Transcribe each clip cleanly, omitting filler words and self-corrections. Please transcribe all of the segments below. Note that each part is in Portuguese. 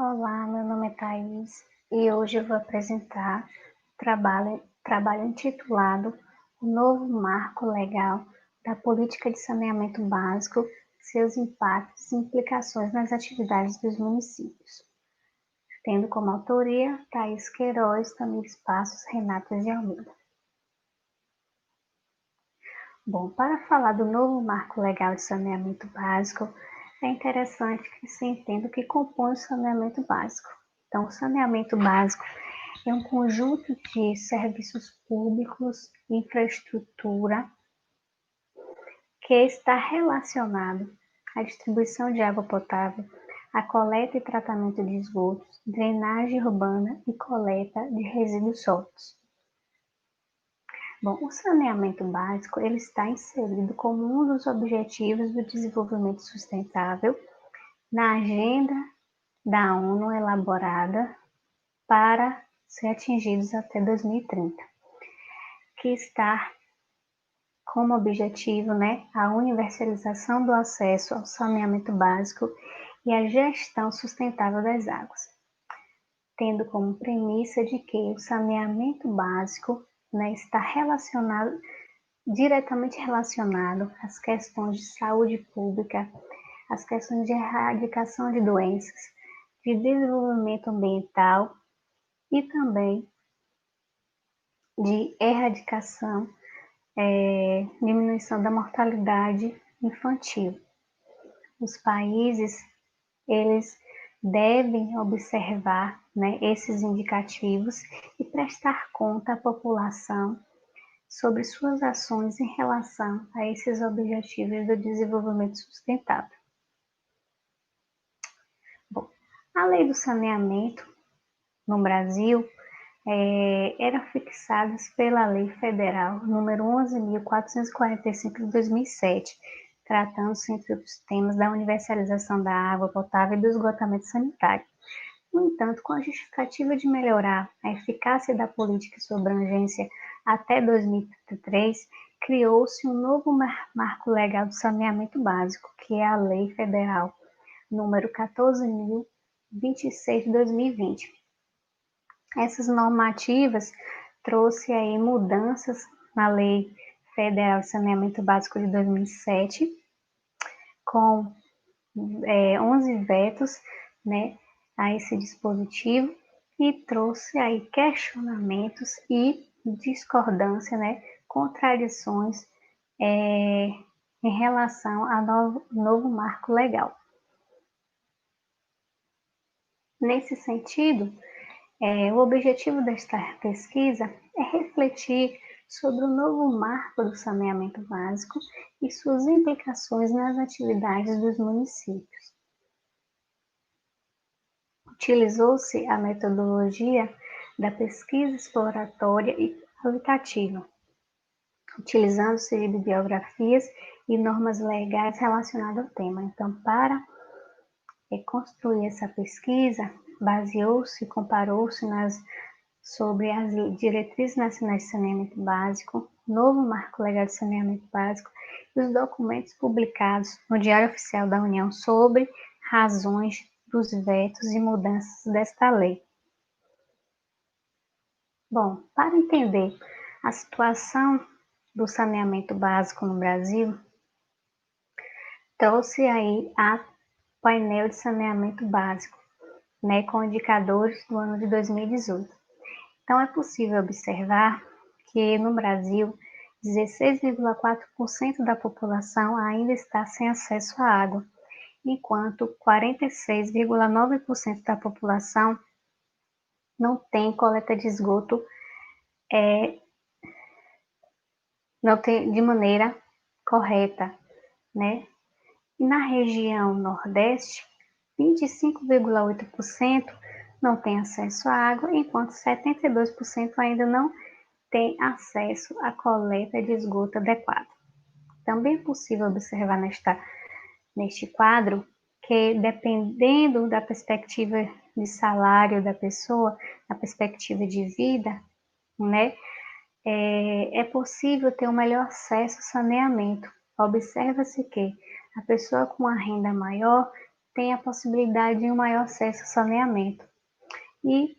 Olá, meu nome é Thaís e hoje eu vou apresentar trabalho intitulado O Novo Marco Legal da Política de Saneamento Básico, seus impactos e implicações nas atividades dos municípios, tendo como autoria Thaís Queiroz, Tamires Passos, Renato de Almeida. Bom, para falar do novo Marco Legal de Saneamento Básico, é interessante que se entenda o que compõe o saneamento básico. Então, o saneamento básico é um conjunto de serviços públicos, infraestrutura, que está relacionado à distribuição de água potável, à coleta e tratamento de esgotos, drenagem urbana e coleta de resíduos sólidos. Bom, o saneamento básico ele está inserido como um dos objetivos do desenvolvimento sustentável na agenda da ONU elaborada para ser atingidos até 2030, que está como objetivo, a universalização do acesso ao saneamento básico e a gestão sustentável das águas, tendo como premissa de que o saneamento básico, está diretamente relacionado às questões de saúde pública, às questões de erradicação de doenças, de desenvolvimento ambiental e também de erradicação, diminuição da mortalidade infantil. Os países, eles devem observar, esses indicativos e prestar conta à população sobre suas ações em relação a esses objetivos do desenvolvimento sustentável. Bom, a lei do saneamento no Brasil era fixada pela Lei Federal número 11.445 de 2007, tratando-se, entre outros temas, da universalização da água potável e do esgotamento sanitário. No entanto, com a justificativa de melhorar a eficácia da política e sua abrangência até 2033, criou-se um novo marco legal do saneamento básico, que é a Lei Federal número 14.026 de 2020. Essas normativas trouxe aí mudanças na Lei Federal de Saneamento Básico de 2007, com 11 vetos, a esse dispositivo e trouxe aí questionamentos e discordância, contradições em relação ao novo marco legal. Nesse sentido, o objetivo desta pesquisa é refletir sobre o novo marco do saneamento básico e suas implicações nas atividades dos municípios. Utilizou-se a metodologia da pesquisa exploratória e qualitativa, utilizando-se de bibliografias e normas legais relacionadas ao tema. Então, para construir essa pesquisa, baseou-se e comparou-se sobre as diretrizes nacionais de saneamento básico, novo marco legal de saneamento básico e os documentos publicados no Diário Oficial da União sobre razões dos vetos e mudanças desta lei. Bom, para entender a situação do saneamento básico no Brasil, trouxe aí a painel de saneamento básico, com indicadores do ano de 2018. Então, é possível observar que no Brasil, 16,4% da população ainda está sem acesso à água, enquanto 46,9% da população não tem coleta de esgoto não tem, de maneira correta, E na região Nordeste, 25,8% não tem acesso à água, enquanto 72% ainda não tem acesso à coleta de esgoto adequada. Também é possível observar neste quadro que, dependendo da perspectiva de salário da pessoa, da perspectiva de vida, é possível ter um melhor acesso ao saneamento. Observa-se que a pessoa com uma renda maior tem a possibilidade de um maior acesso ao saneamento. E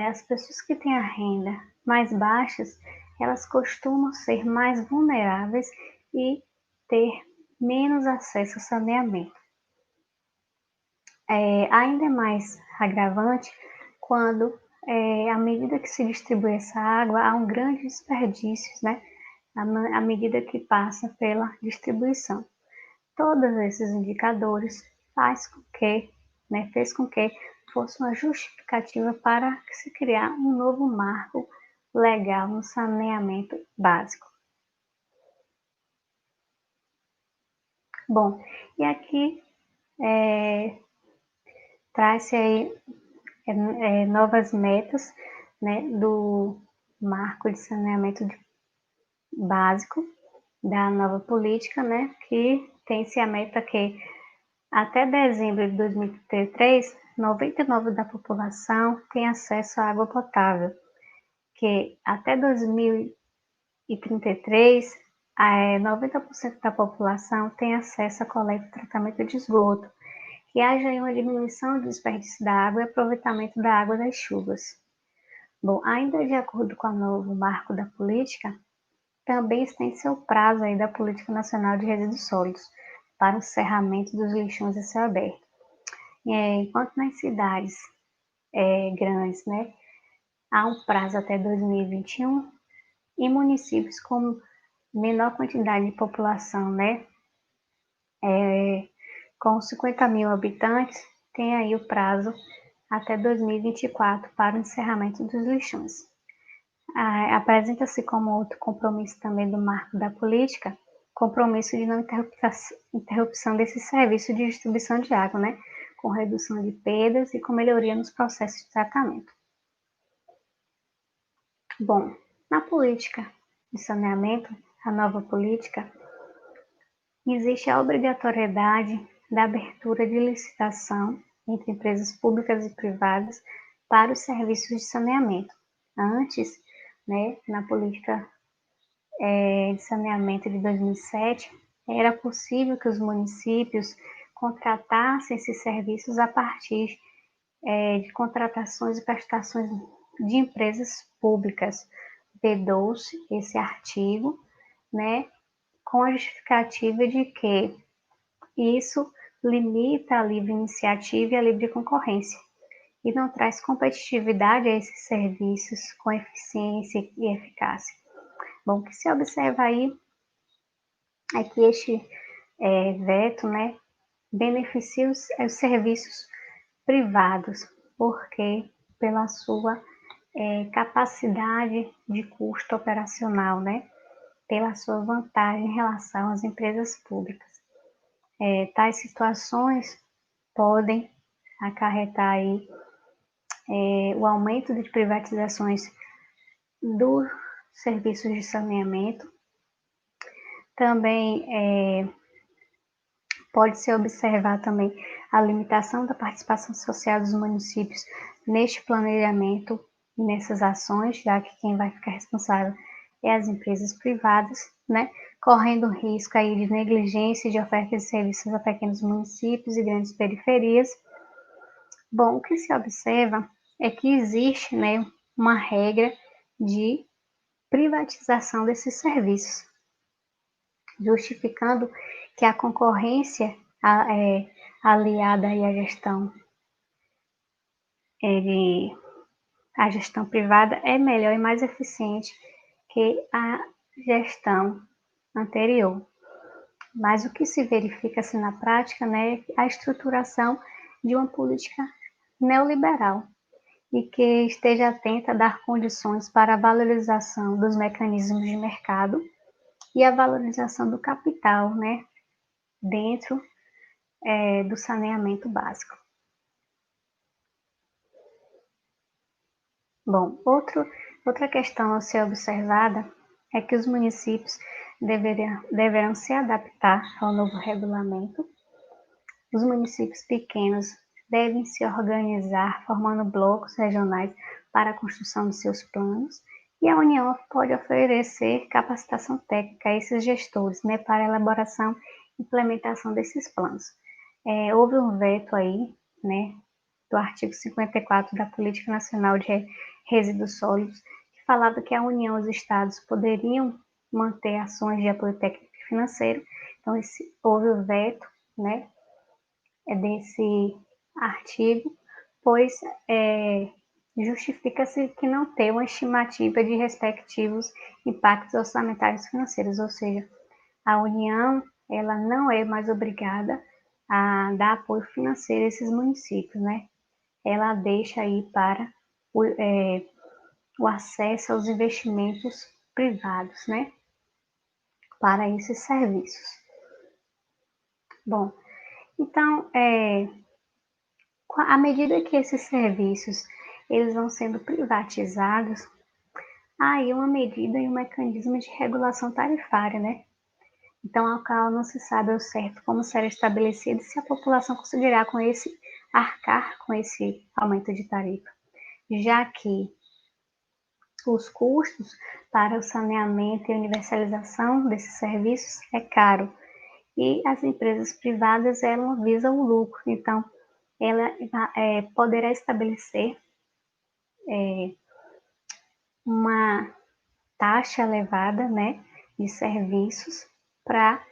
as pessoas que têm a renda mais baixas, elas costumam ser mais vulneráveis e ter menos acesso ao saneamento. Ainda é mais agravante quando, à medida que se distribui essa água, há um grande desperdício, né? À medida que passa pela distribuição. Todos esses indicadores fez com que fosse uma justificativa para se criar um novo marco legal no saneamento básico. Bom, e aqui traz-se aí novas metas, né, do marco de saneamento básico da nova política, né, que tem-se a meta que até dezembro de 2033, 99% da população tem acesso à água potável, que até 2033, 90% da população tem acesso à coleta e tratamento de esgoto, que haja uma diminuição do desperdício da água e aproveitamento da água das chuvas. Bom, ainda de acordo com o novo marco da política, também estende-se o prazo aí da Política Nacional de Resíduos Sólidos para o encerramento dos lixões a céu aberto. Enquanto nas cidades grandes, né, há um prazo até 2021, em municípios com menor quantidade de população, né, com 50 mil habitantes, tem aí o prazo até 2024 para o encerramento dos lixões. Apresenta-se como outro compromisso também do marco da política, compromisso de não interrupção desse serviço de distribuição de água, né, com redução de perdas e com melhoria nos processos de tratamento. Bom, na política de saneamento, a nova política, existe a obrigatoriedade da abertura de licitação entre empresas públicas e privadas para os serviços de saneamento. Antes, né, na política de saneamento de 2007, era possível que os municípios contratassem esses serviços a partir de contratações e prestações de empresas públicas. Vedou-se esse artigo, né, com a justificativa de que isso limita a livre iniciativa e a livre concorrência e não traz competitividade a esses serviços com eficiência e eficácia. Bom, o que se observa aí é que este veto, né, beneficia os serviços privados, porque pela sua capacidade de custo operacional, né, pela sua vantagem em relação às empresas públicas. Tais situações podem acarretar aí o aumento de privatizações dos serviços de saneamento. Também pode-se observar também a limitação da participação social dos municípios neste planejamento e nessas ações, já que quem vai ficar responsável é as empresas privadas, né, correndo risco aí de negligência de oferta de serviços a pequenos municípios e grandes periferias. Bom, o que se observa é que existe, né, uma regra de privatização desses serviços, justificando que a concorrência aliada aí à gestão privada é melhor e mais eficiente que a gestão anterior. Mas o que se verifica assim na prática, né, é a estruturação de uma política neoliberal e que esteja atenta a dar condições para a valorização dos mecanismos de mercado e a valorização do capital, né, dentro do saneamento básico. Bom, outra questão a ser observada é que os municípios deverão se adaptar ao novo regulamento. Os municípios pequenos devem se organizar formando blocos regionais para a construção de seus planos e a União pode oferecer capacitação técnica a esses gestores, né, para a elaboração e implementação desses planos. houve um veto aí, né, do artigo 54 da Política Nacional de Resíduos Sólidos, que falava que a União e os Estados poderiam manter ações de apoio técnico e financeiro. Então, houve o veto, né, desse artigo, pois justifica-se que não tem uma estimativa de respectivos impactos orçamentários e financeiros, ou seja, a União ela não é mais obrigada a dar apoio financeiro a esses municípios, né? Ela deixa aí para o acesso aos investimentos privados, né? Para esses serviços. Bom, então, à medida que esses serviços eles vão sendo privatizados, há aí uma medida e um mecanismo de regulação tarifária, né? Então, ao qual não se sabe ao certo como será estabelecido e se a população conseguirá arcar com esse aumento de tarifa, já que os custos para o saneamento e universalização desses serviços é caro e as empresas privadas elas visam o lucro, então ela poderá estabelecer uma taxa elevada, né, de serviços para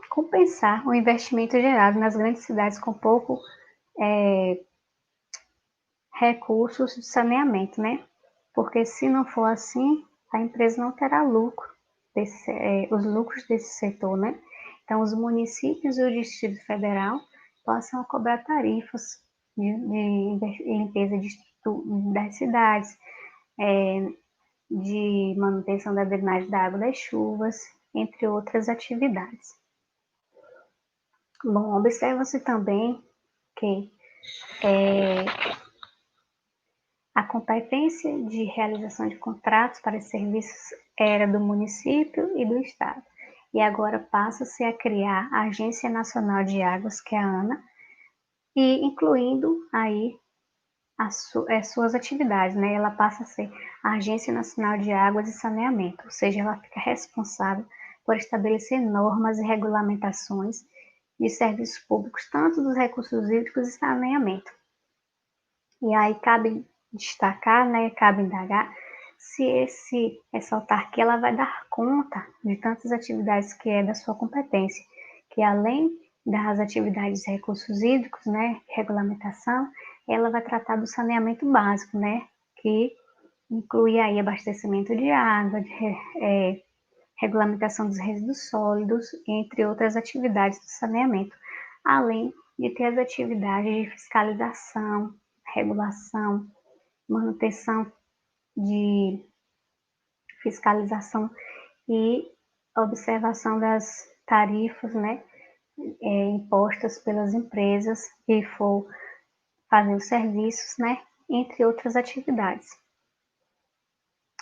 compensar o investimento gerado nas grandes cidades com pouco recursos de saneamento, né? Porque se não for assim, a empresa não terá lucro, os lucros desse setor, né? Então, os municípios e o Distrito Federal possam cobrar tarifas de limpeza das cidades, de manutenção da drenagem da água das chuvas, entre outras atividades. Bom, observa-se também que a competência de realização de contratos para serviços era do município e do estado, e agora passa-se a criar a Agência Nacional de Águas, que é a ANA, e incluindo aí suas atividades, né? Ela passa a ser a Agência Nacional de Águas e Saneamento, ou seja, ela fica responsável por estabelecer normas e regulamentações de serviços públicos, tanto dos recursos hídricos e saneamento. E aí cabe destacar, né, cabe indagar se essa autarquia ela vai dar conta de tantas atividades que é da sua competência, que além das atividades de recursos hídricos, né, regulamentação, ela vai tratar do saneamento básico, né, que inclui aí abastecimento de água, regulamentação dos resíduos sólidos, entre outras atividades do saneamento, além de ter as atividades de fiscalização, regulação, manutenção de fiscalização e observação das tarifas, né, impostas pelas empresas que for fazer os serviços, né, entre outras atividades.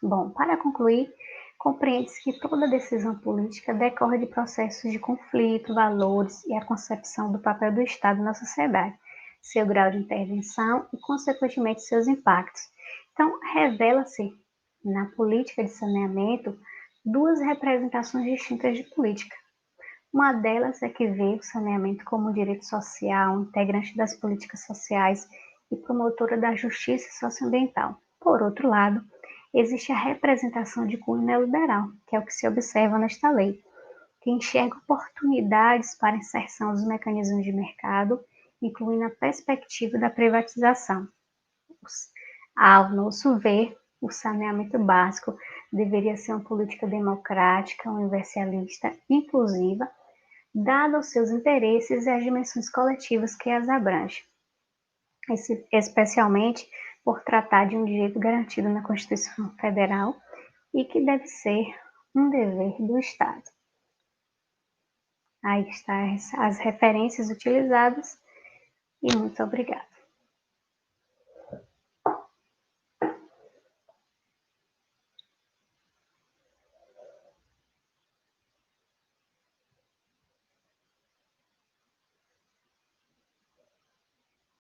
Bom, para concluir, compreende-se que toda decisão política decorre de processos de conflito, valores e a concepção do papel do Estado na sociedade, seu grau de intervenção e, consequentemente, seus impactos. Então, revela-se na política de saneamento duas representações distintas de política. Uma delas é que vê o saneamento como um direito social, integrante das políticas sociais e promotora da justiça socioambiental. Por outro lado, existe a representação de cunho neoliberal, que é o que se observa nesta lei, que enxerga oportunidades para inserção dos mecanismos de mercado, incluindo a perspectiva da privatização. Ao nosso ver, o saneamento básico deveria ser uma política democrática, universalista, inclusiva, dada aos seus interesses e às dimensões coletivas que as abrangem, especialmente por tratar de um direito garantido na Constituição Federal e que deve ser um dever do Estado. Aí estão as referências utilizadas e muito obrigada.